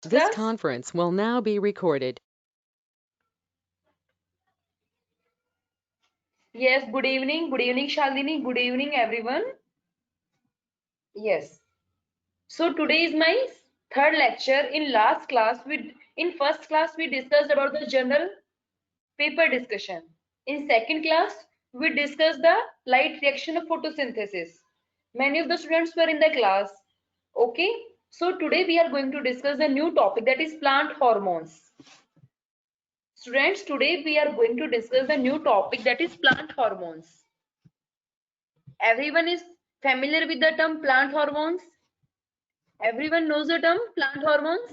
This conference will now be recorded. Yes, good evening. Good evening, Shalini. Good evening, everyone. Yes. So today is my third lecture. In first class we discussed about the general paper discussion. In second class we discussed the light reaction of photosynthesis. Many of the students were in the class. Okay. So today we are going to discuss the new topic, that is plant hormones. Students, today we are going to discuss the new topic, that is plant hormones. Everyone is familiar with the term plant hormones? Everyone knows the term plant hormones?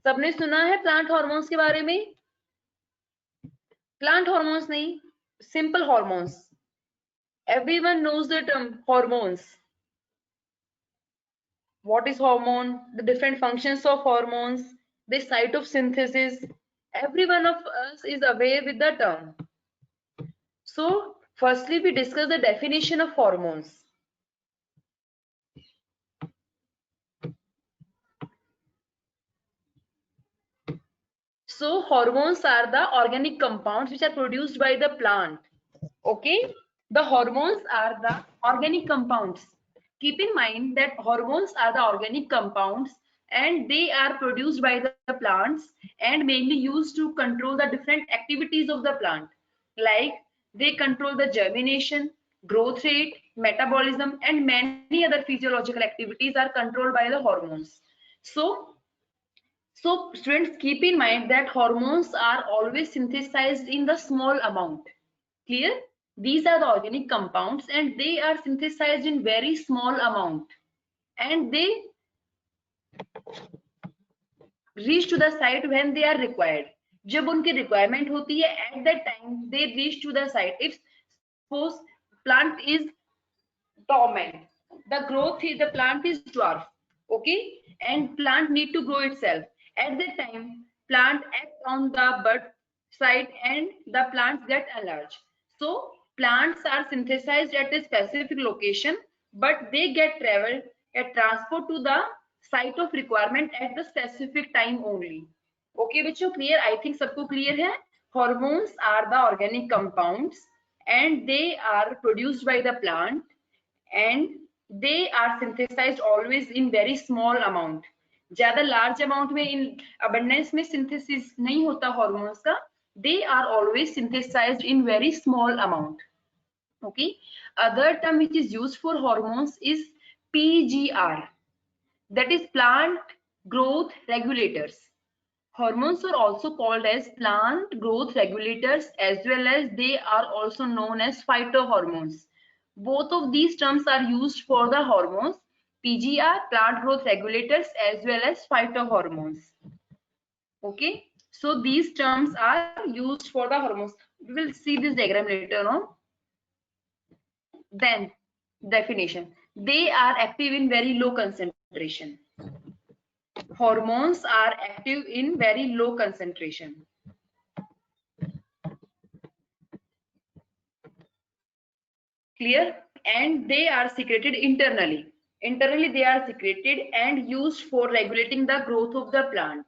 सबने सुना है plant hormones के बारे में? Plant hormones नहीं, simple hormones. Everyone knows the term hormones. What is hormone? The different functions of hormones, the site of synthesis. Every one of us is aware with the term. So, firstly, we discuss the definition of hormones. So hormones are the organic compounds which are produced by the plant. Okay, the hormones are the organic compounds. Keep in mind that hormones are the organic compounds and they are produced by the plants and mainly used to control the different activities of the plant. Like they control the germination, growth rate, metabolism, and many other physiological activities are controlled by the hormones. So students, keep in mind that hormones are always synthesized in the small amount. Clear? These are the organic compounds and they are synthesized in very small amount and they reach to the site when they are required. जब उनकी requirement होती है, at that time they reach to the site. If suppose plant is dormant, the plant is dwarf, okay, and plant need to grow itself. At that time plant act on the bud site and the plants get enlarged. So plants are synthesized at a specific location, but they get transport to the site of requirement at the specific time only. Okay बच्चों, clear? I think सबको clear है. Hormones are the organic compounds and they are produced by the plant and they are synthesized always in very small amount. ज्यादा large amount में in abundance में synthesis नहीं होता hormones का. They are always synthesized in very small amount. Okay. Other term which is used for hormones is PGR, that is plant growth regulators. Hormones are also called as plant growth regulators as well as they are also known as phytohormones. Both of these terms are used for the hormones, PGR, plant growth regulators, as well as phytohormones. Okay, so these terms are used for the hormones. We will see this diagram later on. Then, definition. They are active in very low concentration. Hormones are active in very low concentration. Clear? And they are secreted internally. Internally they are secreted and used for regulating the growth of the plant.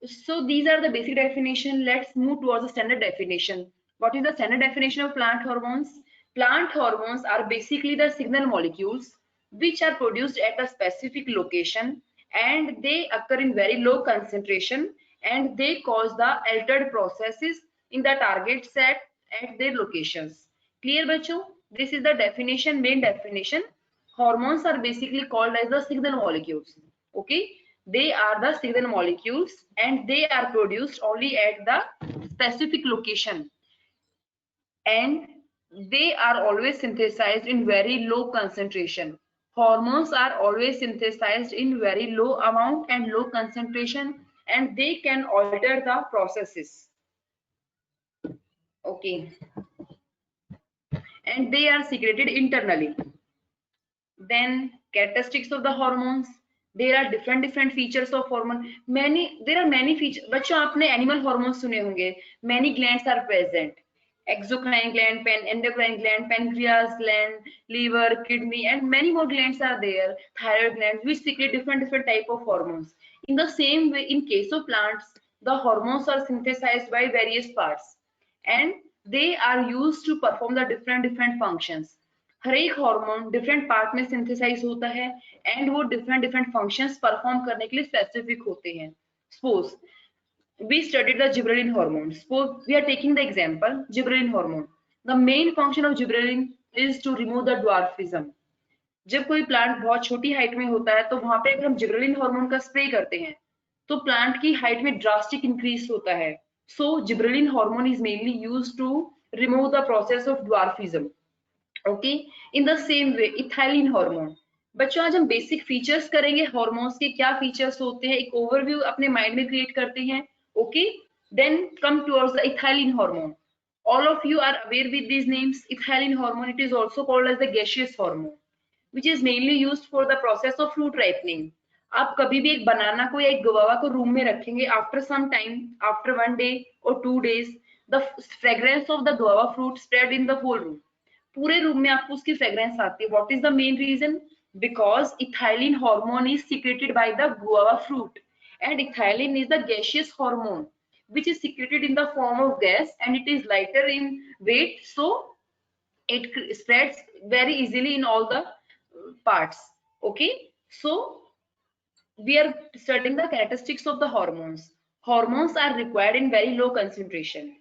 So these are the basic definition. Let's move towards the standard definition. What is the standard definition of plant hormones? Plant hormones are basically the signal molecules which are produced at a specific location and they occur in very low concentration and they cause the altered processes in the target set at their locations. Clear बच्चों? This is the definition, main definition. Hormones are basically called as the signal molecules. Okay, they are the signal molecules and they are produced only at the specific location and they are always synthesized in very low concentration. Hormones are always synthesized in very low amount and low concentration and they can alter the processes. Okay, and they are secreted internally. Then characteristics of the hormones. There are different features of hormone. There are many features. बच्चों आपने animal hormones सुने होंगे. Many glands are present. exocrine gland, endocrine gland, pancreas gland, liver, kidney, and many more glands are there, thyroid glands, which secrete different type of hormones. In the same way, in case of plants, the hormones are synthesized by various parts, and they are used to perform the different functions. हर एक hormone different part में synthesise होता है and वो different functions perform करने के लिए specific होते हैं. Suppose we studied the gibberellin hormone. Suppose we are taking the example gibberellin hormone. The main function of gibberellin is to remove the dwarfism. जब कोई प्लांट बहुत छोटी हाइट में होता है तो वहां पे अगर हम जिब्रेलिन हार्मोन का स्प्रे करते हैं तो प्लांट की हाइट में ड्रास्टिक इंक्रीज होता है. So gibberellin hormone is mainly used to remove the process of dwarfism. Okay, in the same way ethylene hormone. बच्चों आज हम बेसिक फीचर्स करेंगे हार्मोन्स के, क्या फीचर्स होते हैं, एक ओवरव्यू अपने माइंड में क्रिएट करते हैं. Okay, then come towards the ethylene hormone. All of you are aware with these names. Ethylene hormone, it is also called as the gaseous hormone, which is mainly used for the process of fruit ripening. आप कभी भी एक बनाना को या एक guava को room में रखेंगे, after some time, after 1 day or 2 days, the fragrance of the guava fruit spread in the whole room. पूरे रूम में आपको उसकी फ्रेग्रेंस आती है. What is the main reason? Because ethylene hormone is secreted by the guava fruit, and ethylene is the gaseous hormone which is secreted in the form of gas, and it is lighter in weight, so it spreads very easily in all the parts. Okay, so we are studying the characteristics of the hormones. Hormones are required in very low concentration.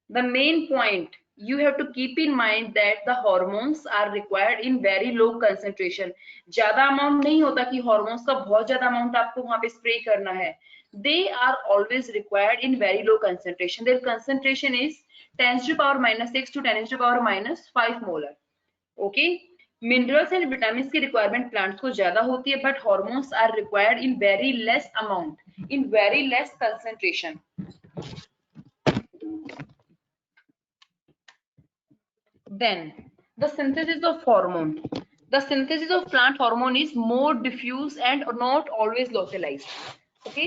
The main point you have to keep in mind that the hormones are required in very low concentration. ज्यादा amount नहीं होता कि hormones का बहुत ज्यादा amount आपको वहां पे स्प्रे करना है. They are always required in very low concentration. Their concentration is 10⁻⁻6 to 10⁻⁻5 molar. Okay, minerals and vitamins की requirement plants को ज्यादा होती है, but hormones are required in very less amount, in very less concentration. Then the synthesis of hormone. The synthesis of plant hormone is more diffuse and not always localized. Okay,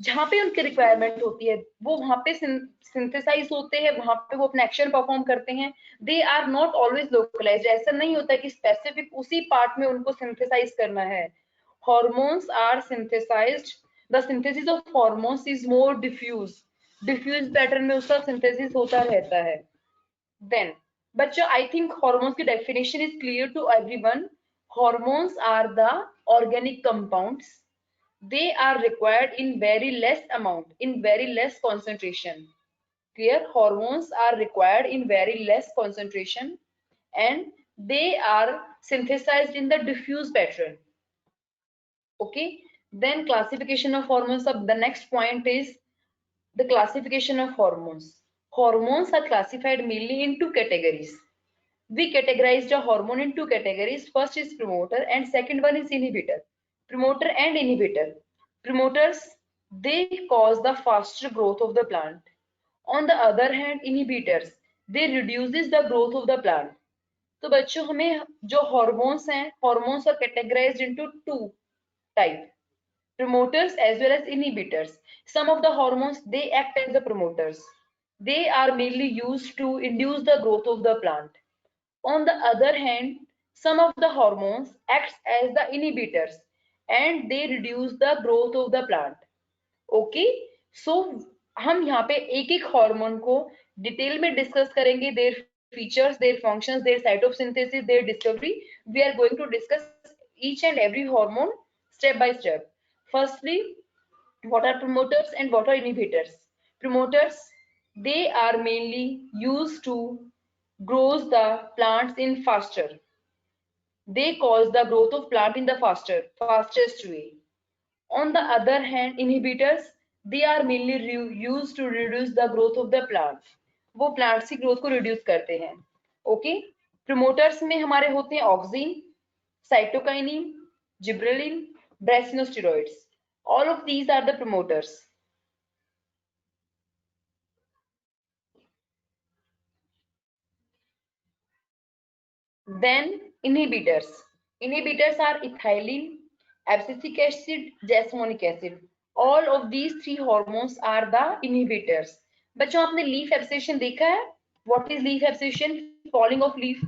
जहाँ पे उनकी requirement होती है वो वहां पे synthesise होते हैं, वहां पे वो अपना एक्शन परफॉर्म करते हैं. They are not always localised. ऐसा नहीं होता कि स्पेसिफिक उसी पार्ट में उनको सिंथेसाइज करना है. Hormones are synthesised. The synthesis of hormones is more diffuse. Diffuse pattern में उसका सिंथेसिस होता रहता है. Then, बच्चों, I think hormones की definition is clear to everyone. Hormones are the organic compounds. They are required in very less amount, in very less concentration. Clear? Hormones are required in very less concentration, and they are synthesized in the diffuse pattern. Okay. Then classification of hormones. The next point is the classification of hormones. Hormones are classified mainly in two categories. We categorized a hormone in two categories. First is promoter and second one is inhibitor. Promoter and inhibitor. Promoters, they cause the faster growth of the plant. On the other hand, inhibitors, they reduces the growth of the plant. तो बच्चों हमें जो hormones हैं, hormones are categorized into two type. Promoters as well as inhibitors. Some of the hormones, they act as the promoters. They are mainly used to induce the growth of the plant. On the other hand, some of the hormones acts as the inhibitors and they reduce the growth of the plant. Okay, so हम यहाँ पे एक एक hormone को detail में discuss करेंगे. their features, their functions, their site of synthesis, their discovery. We are going to discuss each and every hormone step by step. Firstly, what are promoters and what are inhibitors? Promoters, they are mainly used to grows the plants in faster. They cause the growth of plant in the fastest way. On the other hand, inhibitors, they are mainly used to reduce the growth of the plant. वो plants की growth को reduce करते हैं. Okay, promoters में हमारे होते हैं auxin, cytokinin, gibberellin, brassinosteroids. All of these are the promoters. Then inhibitors. Inhibitors are ethylene, abscisic acid, jasmonic acid. All of these three hormones are the inhibitors. बच्चों आपने leaf abscission देखा है? What is leaf abscission? Falling of leaf.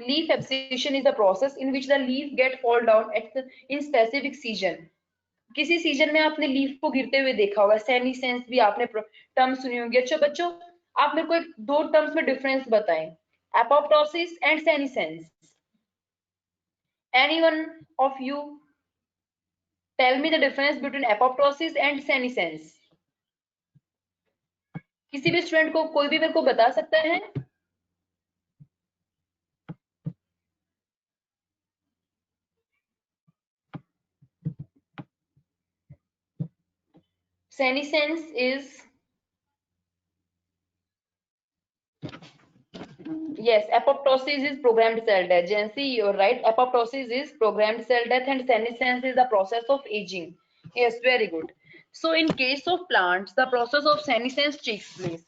Leaf abscission is a process in which the leaf get fall down in specific season. किसी season में आपने leaf को गिरते हुए देखा होगा. सेनीसेंस भी आपने टर्म सुनी होंगी. अच्छा बच्चों, आप मेरे को एक दो टर्म्स में डिफरेंस बताएं, apoptosis and senescence. Anyone of you tell me the difference between apoptosis and senescence. किसी भी स्टूडेंट को कोई भी मेरे को बता सकता है? Senescence is, yes, apoptosis is programmed cell death. Jancy, you're right. Apoptosis is programmed cell death and senescence is the process of aging. Yes, very good. So in case of plants, the process of senescence takes place.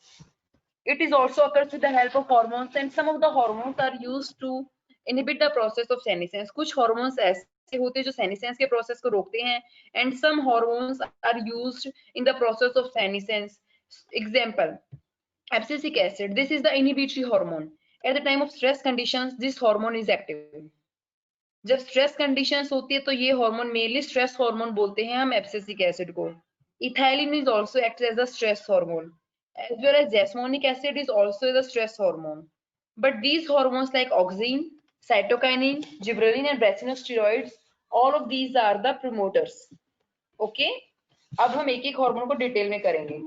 It is also occurs with the help of hormones, and some of the hormones are used to inhibit the process of senescence. कुछ hormones ऐसे होते हैं जो senescence के process को रोकते हैं, and some hormones are used in the process of senescence. Example, abscisic acid. This is the inhibitory hormone. At the time of stress conditions, this hormone is active. जब stress conditions होती है तो ये hormone mainly stress hormone बोलते हैं हम abscisic acid को. Ethylene is also act as a stress hormone, as well as jasmonic acid is also the stress hormone. But these hormones like auxin, cytokinin, gibberellin and brasinosteroids, all of these are the promoters. Okay? अब हम एक एक hormone को detail में करेंगे.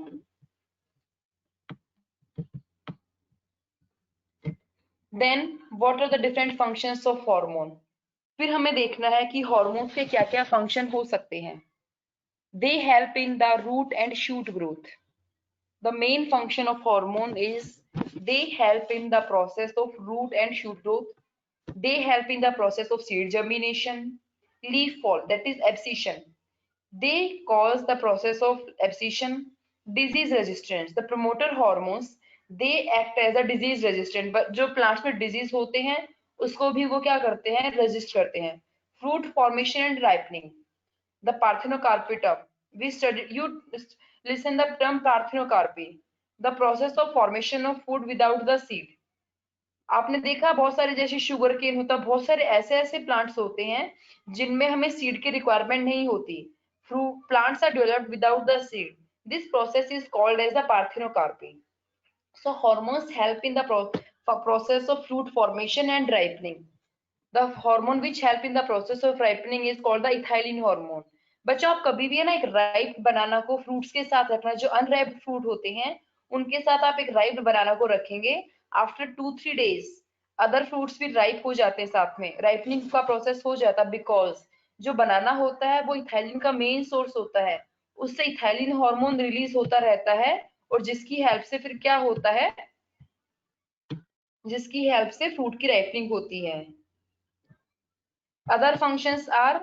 Then what are the different functions of hormone? फिर हमें देखना है कि हार्मोन्स के क्या क्या फंक्शन हो सकते हैं. They help in the root and shoot growth. The main function of hormone is they help in the process of root and shoot growth. They help in the process of seed germination, leaf fall, that is abscission. They cause the process of abscission, disease resistance. The promoter hormones, they act as a disease resistant. But जो plants में disease होते हैं उसको भी वो क्या करते हैं, resist करते हैं. Fruit formation and ripening. The parthenocarpy term. We studied, you listen the term parthenocarpy. The process of formation of food without the seed. आपने देखा बहुत सारे जैसे शुगर केन होता, बहुत सारे ऐसे ऐसे प्लांट्स होते हैं जिनमें हमें सीड की रिक्वायरमेंट नहीं होती. Plants are developed without the seed. This process is called as the parthenocarpy. So hormones help in the process of fruit formation and ripening. The hormone which help in the process of ripening is called the ethylene hormone. बच्चों आप कभी भी है ना एक ripe बनाना को fruits के साथ रखना. जो अनराइप्ड फ्रूट होते हैं उनके साथ आप एक राइप्ड बनाना को रखेंगे. आफ्टर 2-3 days अदर फ्रूट्स भी राइप हो जाते हैं साथ में, राइपनिंग का प्रोसेस हो जाता है. बिकॉज जो बनाना होता है वो इथाइलिन का मेन सोर्स होता है, उससे इथाइलिन हार्मोन रिलीज होता रहता है और जिसकी हेल्प से फिर क्या होता है, जिसकी हेल्प से फ्रूट की राइपनिंग होती है. Other functions are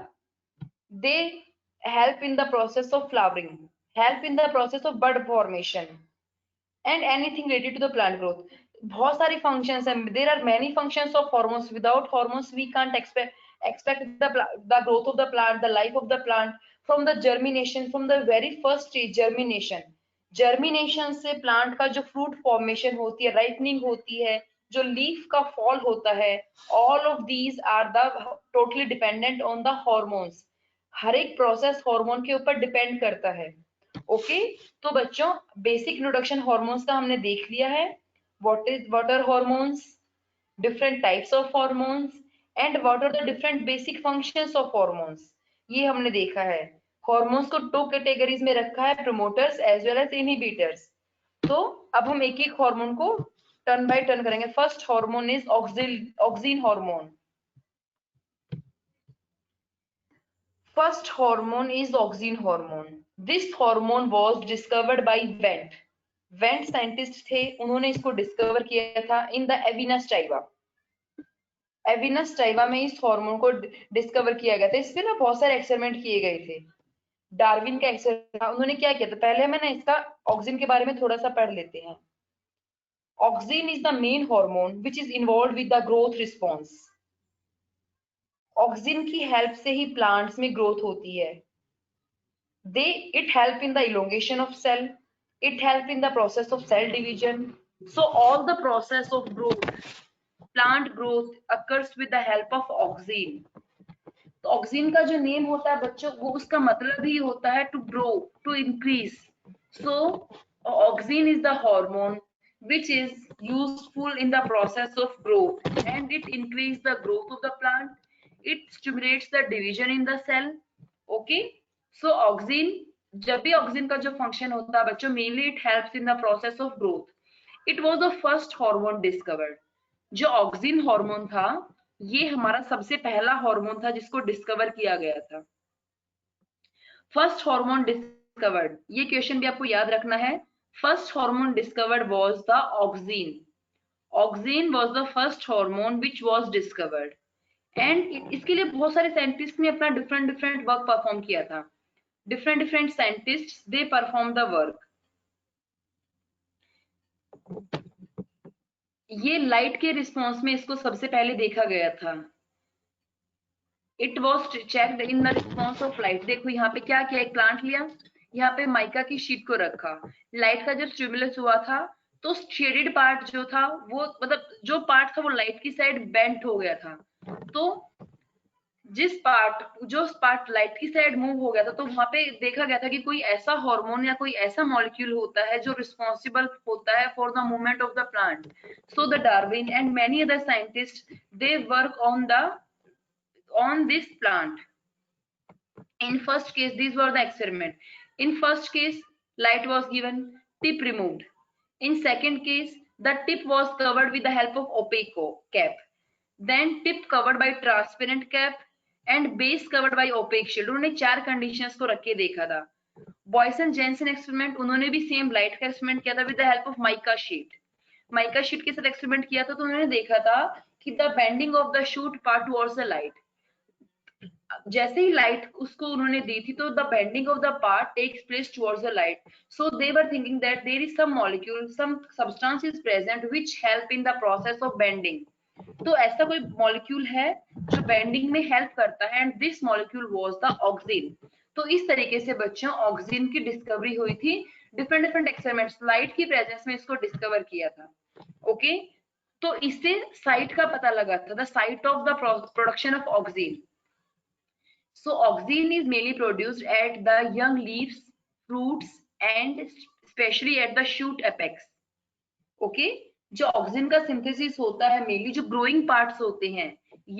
they help in the process of flowering, help in the process of bud formation and anything related to the plant growth. बहुत सारी functions हैं. There are many functions of hormones. Without hormones we can't expect the growth of the plant, the life of the plant, from the germination, from the very first stage germination से plant का जो fruit formation होती है, ripening होती है, जो leaf का fall होता है, all of these are the totally dependent on the hormones. हर एक प्रोसेस हार्मोन के ऊपर डिपेंड करता है. ओके तो बच्चों बेसिक इंट्रोडक्शन हार्मोन्स का हमने देख लिया है. what are hormones, different types of hormones and what are the different basic functions of hormones, ये हमने देखा है. हार्मोन्स को 2 कैटेगरीज में रखा है, promoters as well as inhibitors. तो अब हम एक एक हार्मोन को टर्न बाय टर्न करेंगे. First hormone is auxin hormone. First hormone is auxin hormone. This hormone was discovered by Wendt. Wendt scientist थे, उन्होंने इसको डिस्कवर किया था इन द एविनस टाइवा. एविनस टाइवा में इस हार्मोन को डिस्कवर किया गया था. इस पे ना बहुत सारे एक्सपेरिमेंट किए गए थे. डार्विन का एक्सपेरिमेंट, उन्होंने क्या किया था, पहले हमें ना इसका ऑक्सिन के बारे में थोड़ा सा पढ़ लेते हैं. Auxin is the main hormone which is involve with the growth response. Auxin की हेल्प से ही प्लांट्स में ग्रोथ होती है. It help in the elongation of cell, it help in the process of cell division, So all the process of growth, plant growth occurs with the help of auxin. तो oxygen का जो name होता है बच्चों, वो उसका मतलब ही होता है to grow, to increase. So auxin is the hormone which is useful in the process of growth, and it increases the growth of the plant. It stimulates the division in the cell. Okay, so auxin, जब भी oxygen का जो function होता है बच्चों, mainly it helps in the process of growth. It was the first hormone discovered. जो oxygen hormone था, ये हमारा सबसे पहला हार्मोन था जिसको डिस्कवर किया गया था. फर्स्ट हार्मोन डिस्कवर्ड, ये क्वेश्चन भी आपको याद रखना है. First hormone discovered was the oxygen. Oxygen was the first hormone which was discovered. And इसके लिए बहुत सारे साइंटिस्ट ने अपना डिफरेंट डिफरेंट वर्क परफॉर्म किया था. Different scientist they perform the work. ये लाइट के रिस्पॉन्स में इसको सबसे पहले देखा गया था. It was checked in the response of light. देखो यहाँ पे क्या किया, एक प्लांट लिया, यहाँ पे माइका की शीट को रखा, लाइट का जब स्टिमुलस हुआ था तो शेडेड पार्ट जो था वो, मतलब जो पार्ट था वो लाइट की साइड बेंट हो गया था. तो जो पार्ट लाइट की साइड मूव हो गया था, तो वहां पे देखा गया था कि कोई ऐसा हार्मोन या कोई ऐसा मॉलिक्यूल होता है जो रिस्पॉन्सिबल होता है for the movement of the plant. So the Darwin and many other scientist they work on this plant. In first case, these were the experiment. In first case, light was given, tip removed. In second case, the tip was covered with the help of opaque cap. Then tip covered by transparent cap and base covered by opaque shield. उन्होंने 4 conditions को रख के देखा था. Boisson Jensen experiment, उन्होंने भी same light का experiment किया था with the help of mica sheet. Mica sheet के साथ एक्सपेरिमेंट किया था, तो उन्होंने देखा था कि the bending of the shoot part towards the light. जैसे ही लाइट उसको उन्होंने दी थी, तो the bending of the part takes place towards the light. So they were thinking that there is some molecule, some substance is present which help in the process of bending. तो ऐसा कोई molecule है जो bending में help करता है, and this molecule was the oxygen. तो इस तरीके से बच्चों ऑक्सीन की डिस्कवरी हुई थी. डिफरेंट एक्सपेरिमेंट्स, लाइट की प्रेजेंस में इसको डिस्कवर किया था. ओके, तो इससे साइट का पता लगा था, the site of the production of oxygen. So auxin is mainly produced at the young leaves, fruits, and especially at the shoot apex. Okay, जो ऑक्सीन का सिंथेसिस होता है मेनली जो ग्रोइंग पार्ट्स होते हैं,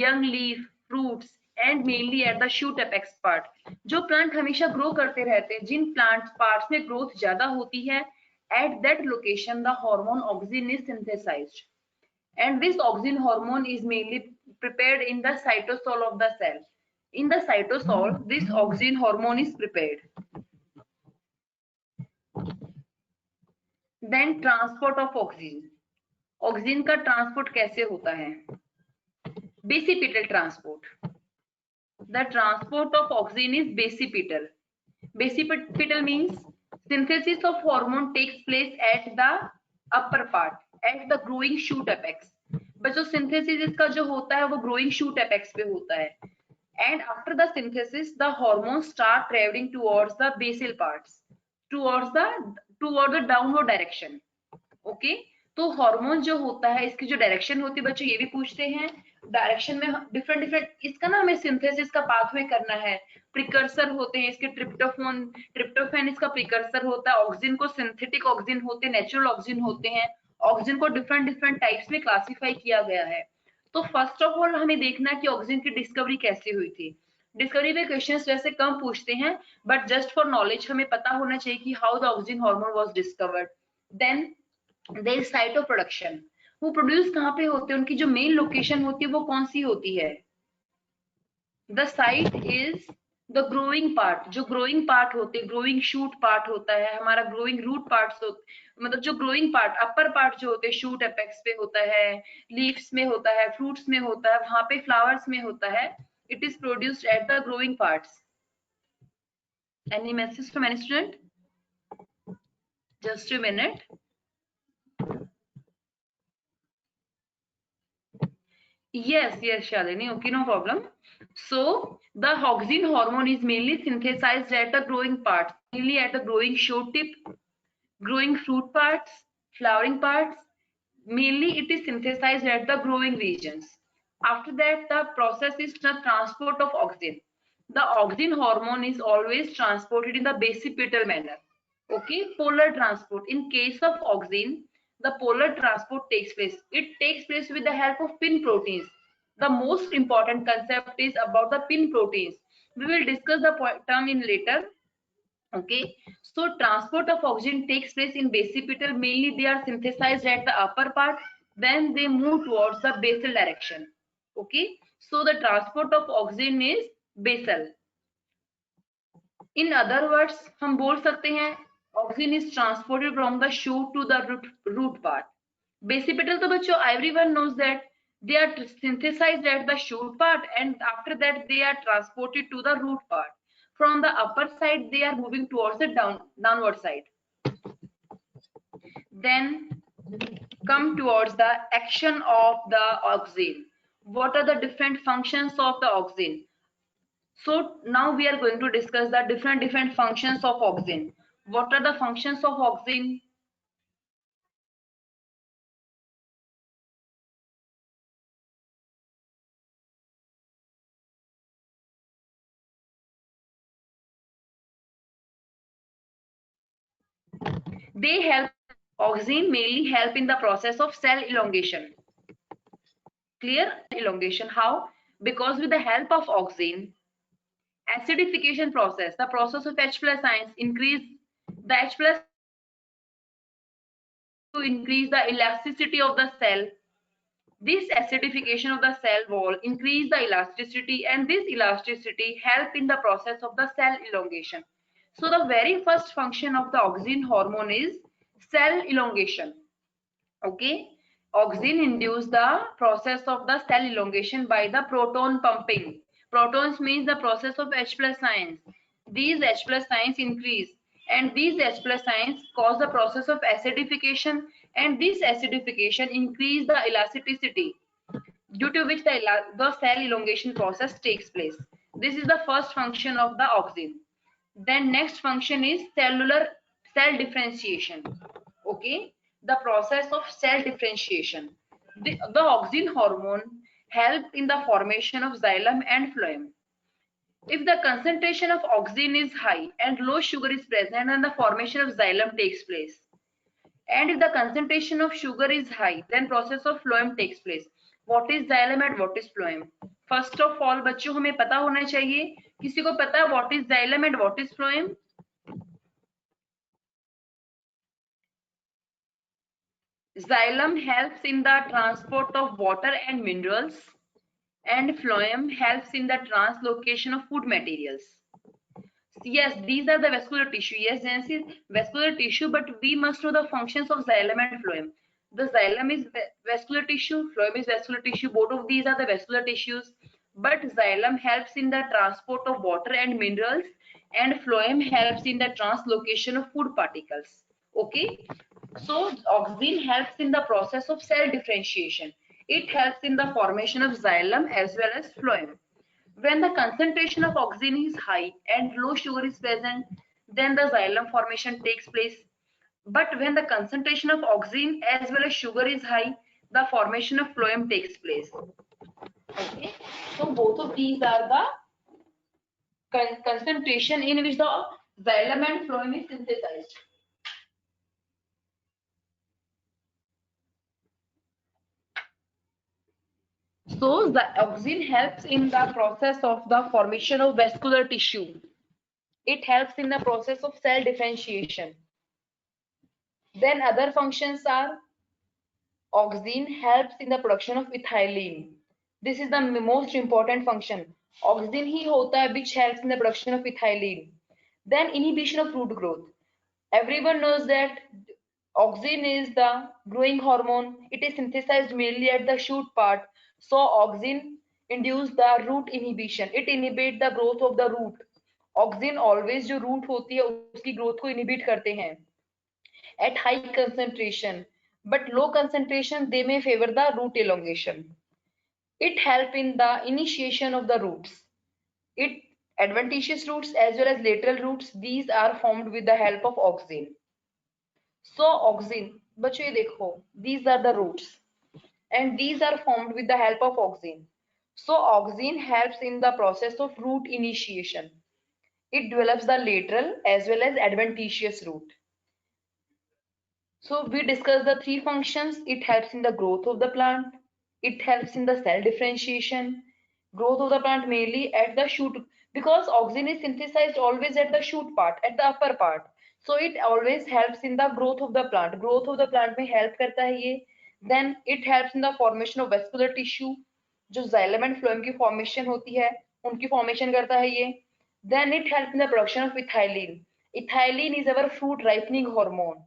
young leaf, fruits, and mainly at the shoot apex part. जो plant हमेशा grow करते रहते हैं, जिन प्लांट पार्ट्स में ग्रोथ ज्यादा होती है, at that location the hormone auxin is synthesized, and this auxin hormone is mainly prepared in the cytosol of the cell. In the cytosol, this auxin hormone is prepared. Then transport of auxin. Auxin का transport कैसे होता है? Basipetal transport. The transport of auxin is basipetal. Basipetal means synthesis of hormone takes place at the upper part, at the growing shoot apex. बच्चों synthesis इसका जो होता है वो growing shoot apex पे होता है. And after the synthesis, the hormones start traveling towards the basal parts, towards the downward direction. Okay, तो हार्मोन जो होता है इसकी जो डायरेक्शन होती है बच्चों, ये भी पूछते हैं. डायरेक्शन में डिफरेंट इसका ना हमें सिंथेसिस का पाथवे करना है. प्रिकर्सर होते हैं इसके, ट्रिप्टोफैन इसका प्रिकर्सर होता है. ऑक्सीन को सिंथेटिक ऑक्सीन होते हैं, नेचुरल ऑक्सीन होते हैं. ऑक्सीन को डिफरेंट टाइप्स में क्लासिफाई किया गया है. तो फर्स्ट ऑफ ऑल हमें देखना है कि ऑक्सीजन की डिस्कवरी कैसे हुई थी. डिस्कवरी में क्वेश्चंस वैसे कम पूछते हैं, बट जस्ट फॉर नॉलेज हमें पता होना चाहिए कि how the oxygen hormone was discovered. Then there is site of production. वो प्रोड्यूस कहाँ पे होते हैं, उनकी जो मेन लोकेशन होती है वो कौन सी होती है? The site is the growing part. जो ग्रोइंग पार्ट होते हैं, ग्रोइंग शूट पार्ट होता है हमारा, ग्रोइंग रूट पार्ट्स होते, मतलब जो ग्रोइंग पार्ट अपर पार्ट जो होते हैं शूट एपेक्स पे होता है, लीव्स में होता है, फ्रूट्स में होता है, वहां पे फ्लावर्स में होता है. It is produced at the growing parts. Any message from any student? Just a minute. Yes, Shalini. Okay, no problem. So the auxin hormone is mainly synthesized at the growing parts, mainly at the growing shoot tip, growing fruit parts, flowering parts, Mainly it is synthesized at the growing regions. After that, the process is the transport of auxin. The auxin hormone is always transported in the basipetal manner. Okay, polar transport. In case of auxin, the polar transport takes place. It takes place with the help of pin proteins. The most important concept is about the pin proteins. We will discuss the term in later. Okay, so transport of oxygen takes place in basipetal. Mainly they are synthesized at the upper part, then they move towards the basal direction. Okay, so the transport of oxygen is basal. In other words, हम बोल सकते हैं oxygen is transported from the shoot to the root part. Basipetal तो बच्चों everyone knows that they are synthesized at the shoot part, and after that they are transported to the root part. From the upper side they are moving towards the downward side. Then come towards the action of the auxin. What are the different functions of the auxin? So now we are going to discuss the different functions of auxin. What are the functions of auxin? They help. Auxin mainly help in the process of cell elongation. Clear? Elongation. How? Because with the help of auxin, acidification process, the process of H+ ions increase the H+ to increase the elasticity of the cell. This acidification of the cell wall increase the elasticity, and this elasticity help in the process of the cell elongation. So the very first function of the auxin hormone is cell elongation. Okay, auxin induce the process of the cell elongation by the proton pumping. Protons means the process of H+ ions. These H+ ions increase, and these H+ ions cause the process of acidification, and this acidification increase the elasticity, due to which the cell elongation process takes place. This is the first function of the auxin. Then next function is cell differentiation. Okay, the process of cell differentiation. The auxin hormone help in the formation of xylem and phloem. If the concentration of auxin is high and low sugar is present, then the formation of xylem takes place. And if the concentration of sugar is high, then process of phloem takes place. What is xylem and what is phloem? First of all बच्चों हमें पता होना चाहिए, किसी को पता है what is xylem and what is phloem? Xylem helps in the transport of water and minerals, and phloem helps in the translocation of food materials. Yes, these are the vascular tissue. Yes, Nancy, vascular tissue, but we must know the functions of xylem and phloem. The xylem is vascular tissue, phloem is vascular tissue. Both of these are the vascular tissues, but xylem helps in the transport of water and minerals, and phloem helps in the translocation of food particles. Okay, so auxin helps in the process of cell differentiation. It helps in the formation of xylem as well as phloem. When the concentration of auxin is high and low sugar is present, then the xylem formation takes place. But when the concentration of auxin as well as sugar is high, the formation of phloem takes place. Okay, so both of these are the concentration in which the xylem and phloem is synthesized. So the auxin helps in the process of the formation of vascular tissue. It helps in the process of cell differentiation. Then other functions are auxin helps in the production of ethylene. This is the most important function. Auxin ही होता है which helps in the production of ethylene. Then inhibition of root growth. Everyone knows that auxin is the growing hormone. It is synthesized mainly at the shoot part. So auxin induce the root inhibition. It inhibit the growth of the root. Auxin always जो root होती है उसकी growth को inhibit करते हैं at high concentration, but low concentration they may favor the root elongation. It help in the initiation of the roots. It adventitious roots as well as lateral roots, these are formed with the help of auxin. So auxin बच्चों ये देखो, these are the roots and these are formed with the help of auxin. So auxin helps in the process of root initiation. It develops the lateral as well as adventitious root. So we discussed the three functions. It helps in the growth of the plant. It helps in the cell differentiation. Growth of the plant mainly at the shoot, because auxin is synthesized always at the shoot part, at the upper part. So it always helps in the growth of the plant. Growth of the plant में help करता है ये. Then it helps in the formation of vascular tissue. जो xylem and phloem की formation होती है, उनकी formation करता है ये. Then it helps in the production of ethylene. Ethylene is our fruit ripening hormone.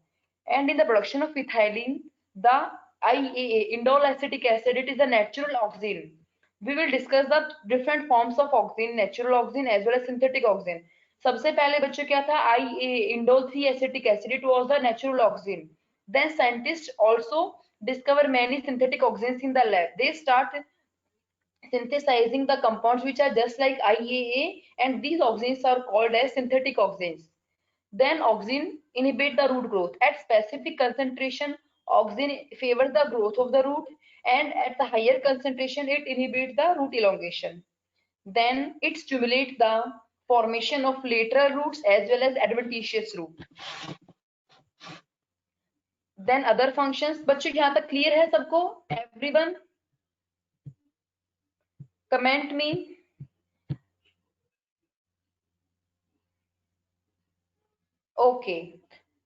And in the production of ethylene, the IAA, indole acetic acid, it is a natural auxin. We will discuss the different forms of auxin, natural auxin as well as synthetic auxin. सबसे पहले बच्चों क्या था? IAA, indole 3 acetic acid, it was the natural auxin. Then scientists also discover many synthetic auxins in the lab. They start synthesizing the compounds which are just like IAA, and these auxins are called as synthetic auxins. Then auxin inhibit the root growth. At specific concentration, auxin favors the growth of the root, and at the higher concentration, it inhibits the root elongation. Then it stimulates the formation of lateral roots as well as adventitious root. Then other functions. बच्चों यहाँ तक clear है सबको? Everyone? Comment me. Okay.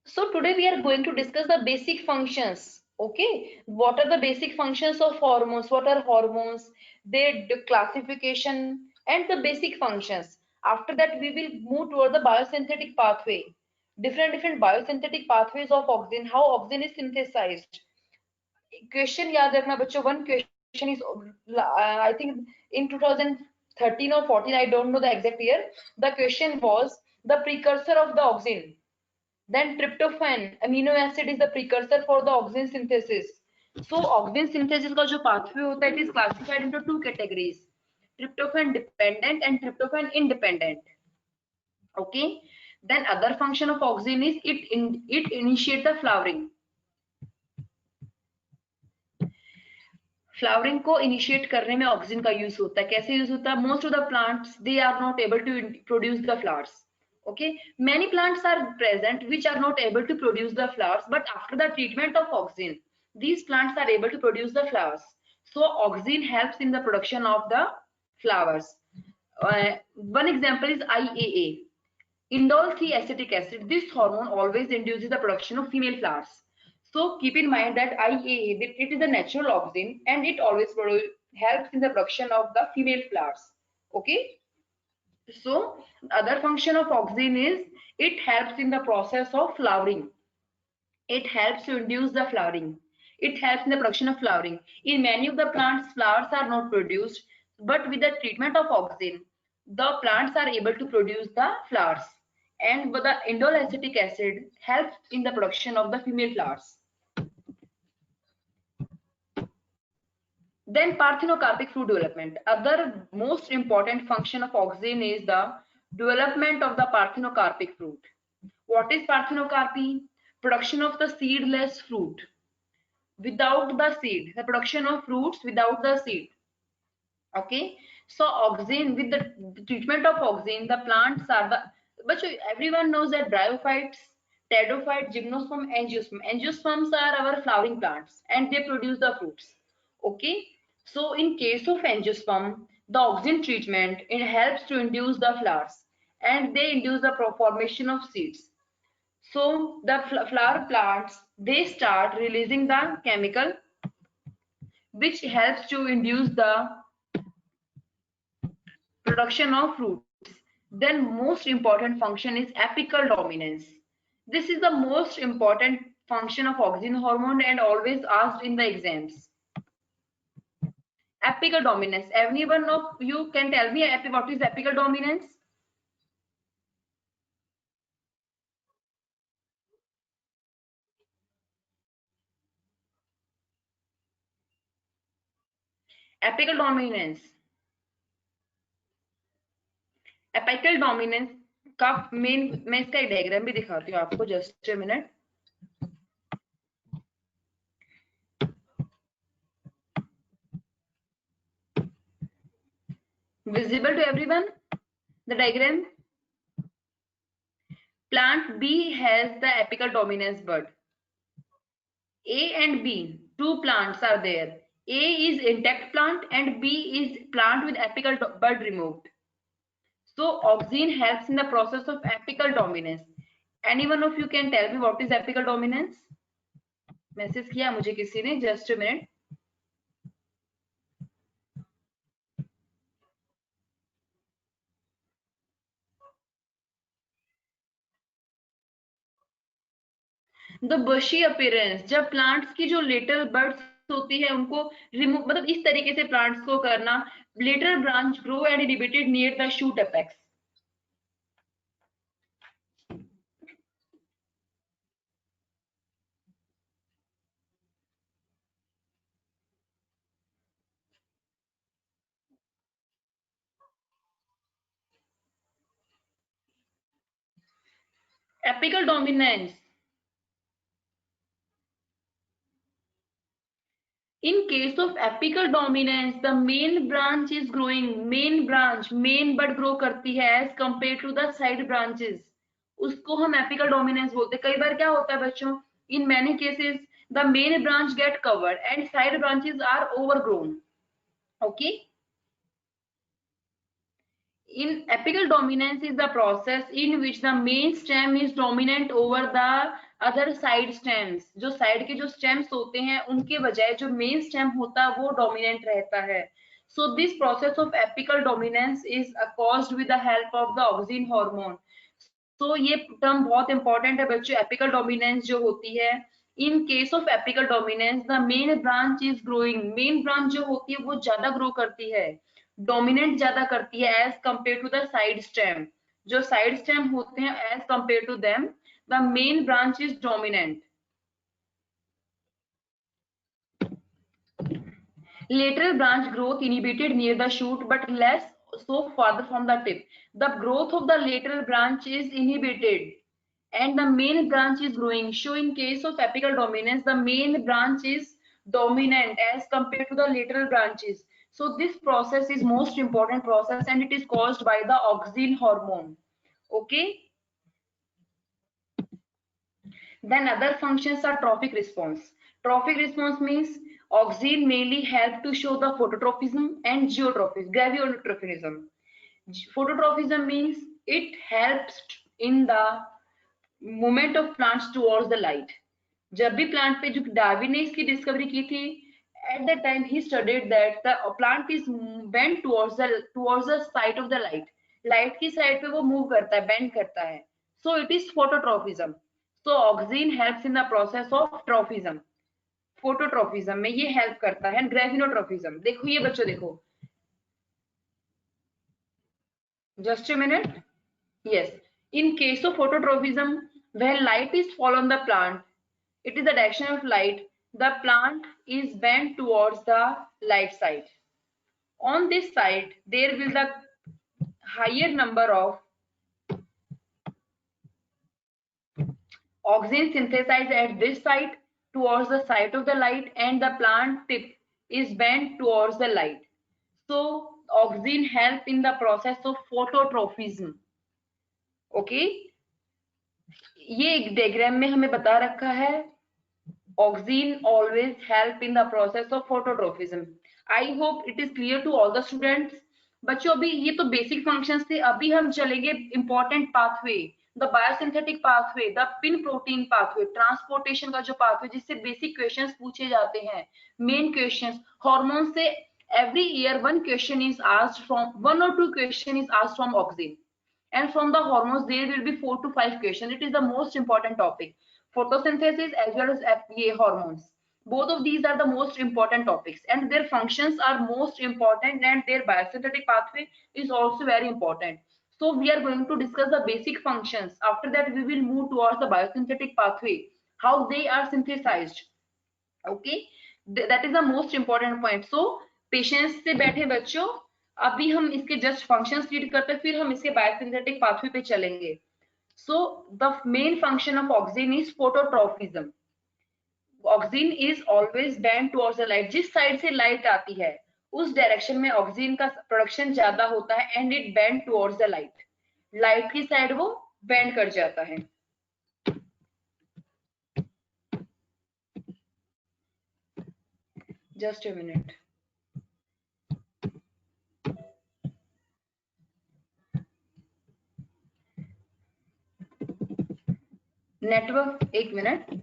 So today we are going to discuss the basic functions. Okay. What are the basic functions of hormones? What are hormones? Their classification and the basic functions. After that, we will move toward the biosynthetic pathway. Different biosynthetic pathways of auxin, how auxin is synthesized. Question याद रखना बच्चों. One question is, I think in 2013 or 14, I don't know the exact year. The question was the precursor of the auxin. Then tryptophan, amino acid, is the precursor for the auxin synthesis. So auxin synthesis का जो pathway होता है, it is classified into two categories: tryptophan dependent and tryptophan independent. Okay. Then other function of auxin is it initiate the flowering. Flowering को initiate करने में oxygen का use होता है. कैसे यूज होता है? Most of the plants, they are not able to produce the flowers. Okay, many plants are present which are not able to produce the flowers, but after the treatment of auxin, these plants are able to produce the flowers. So auxin helps in the production of the flowers. One example is IAA, indole 3 acetic acid. This hormone always induces the production of female flowers. So keep in mind that IAA, it is a natural auxin and it always helps in the production of the female flowers. Okay. So other function of auxin is it helps in the process of flowering. It helps to induce the flowering. It helps in the production of flowering. In many of the plants, flowers are not produced, but with the treatment of auxin, the plants are able to produce the flowers. And the indole acetic acid helps in the production of the female flowers. Then parthenocarpic fruit development. Other most important function of auxin is the development of the parthenocarpic fruit. What is parthenocarpy? Production of the seedless fruit. Without the seed, the production of fruits without the seed. Okay. So auxin, with the treatment of auxin, the plants are the, but everyone knows that bryophytes, pteridophytes, gymnosperm, angiosperm. Angiosperms are our flowering plants and they produce the fruits. Okay. So in case of angiosperm, the auxin treatment, it helps to induce the flowers and they induce the formation of seeds. So the flower plants, they start releasing the chemical which helps to induce the production of fruits. Then most important function is apical dominance. This is the most important function of auxin hormone and always asked in the exams. Apical dominance. Anyone of you can tell me what is apical dominance? Apical dominance. Apical dominance का main, मैं इसका diagram भी दिखाती हूँ आपको, just a minute. Visible to everyone, the diagram? Plant B has the apical dominance bud. A and B, two plants are there. A is intact plant and B is plant with apical bud removed. So auxin helps in the process of apical dominance. Any one of you can tell me what is apical dominance? Message किया मुझे किसी ने, just a minute. The बशी appearance, जब plants की जो lateral buds होती है उनको रिमूव, मतलब इस तरीके से प्लांट्स को करना. Lateral branch grow and inhibited near the shoot apex. Apical dominance. In case of apical dominance, the main branch is growing. Main branch, main bud grow करती है as compared to the side branches. उसको हम apical dominance बोलते हैं. कई बार क्या होता है बच्चों? In many cases, the main branch get covered and side branches are overgrown. Okay. In apical dominance is the process in which the main stem is dominant over the other side stems. जो side के जो stems होते हैं उनके बजाय जो main stem होता है वो dominant रहता है. So this process of apical dominance is caused with the help of the auxin hormone. So ये term बहुत important है बच्चों. apical dominance जो होती है, in case of apical dominance the main branch is growing. main branch जो होती है वो ज्यादा grow करती है, डोमिनेट ज्यादा करती है as compare to the side stem. जो साइड स्टेम होते हैं as compare to them the main branch is dominant. Lateral branch growth inhibited near the shoot but less so farther from the tip. The growth of the lateral branch is inhibited and the main branch is growing. So in case of apical dominance, the main branch is dominant as compared to the lateral branches. So this process is most important process and it is caused by the auxin hormone. Okay. Then other functions are trophic response. Trophic response means auxin mainly help to show the phototropism and geotrophism, graviotrophism. Phototropism means it helps in the movement of plants towards the light. जब भी plant पे जो Darwin ने इसकी discovery की थी, at that time he studied that the plant is bent towards the side of the light. Light की side पे वो मूव करता है, बेंड करता है. So it is phototropism. So auxin helps in the process of trophism. Phototrophism में ये help करता है. ग्रेविनोट्रोफिज्म देखो ये बच्चों देखो, just a minute. Yes, in case of phototrophism, when light is fall on the plant, it is the direction of light. The plant is bent towards the light side. On this side, there will the higher number of auxin synthesized at this side towards the side of the light and the plant tip is bent towards the light. So auxin help in the process of phototrophism. Okay. ये एक diagram में हमें बता रखा है auxin always help in the process of phototrophism. I hope it is clear to all the students. बच्चों अभी ये तो बेसिक फंक्शंस थे, अभी हम चलेंगे important pathway, the biosynthetic pathway, the pin protein pathway, transportation का जो पाथवे जिससे बेसिक क्वेश्चंस पूछे जाते हैं, मेन क्वेश्चंस. हार्मोन से every year one question is asked from, 1 or 2 question is asked from auxin, and from the hormones there will be 4 to 5 questions. It is the most important topic. Photosynthesis as well as hormones, both of these are the most important topics and their functions are most important and their biosynthetic pathway is also very important. So we are going to discuss the basic functions. After that we will move towards the biosynthetic pathway, how they are synthesized. Okay, that is the most important point. So patience से बैठे बच्चों, अभी हम इसके just functions read करते हैं, फिर हम इसके बायोसिंथेटिक पाथवे पे चलेंगे. So the main function of auxin is phototrophism. Auxin is always bent towards the light. जिस साइड से लाइट आती है उस डायरेक्शन में ऑक्सीजन का प्रोडक्शन ज्यादा होता है and it bend towards the light, light की साइड वो बेंड कर जाता है। Just a minute. नेटवर्क, एक minute.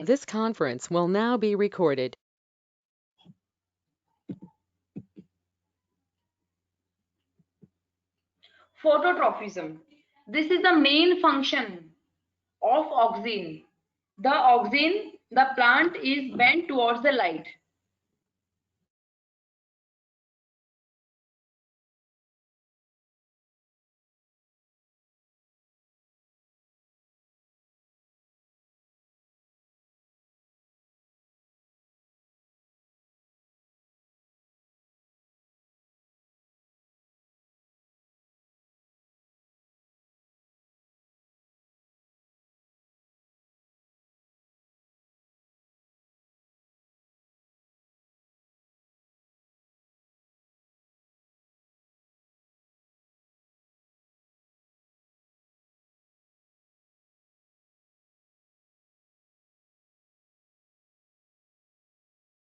This conference will now be recorded. Phototrophism. This is the main function of auxin. The auxin, the plant is bent towards the light.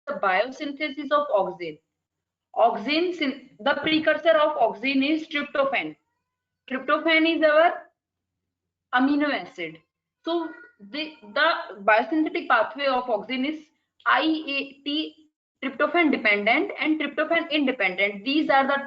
The biosynthesis of auxin. The precursor of auxin is tryptophan. Tryptophan is our amino acid. So the biosynthetic pathway of auxin is IAT, tryptophan dependent and tryptophan independent. These are the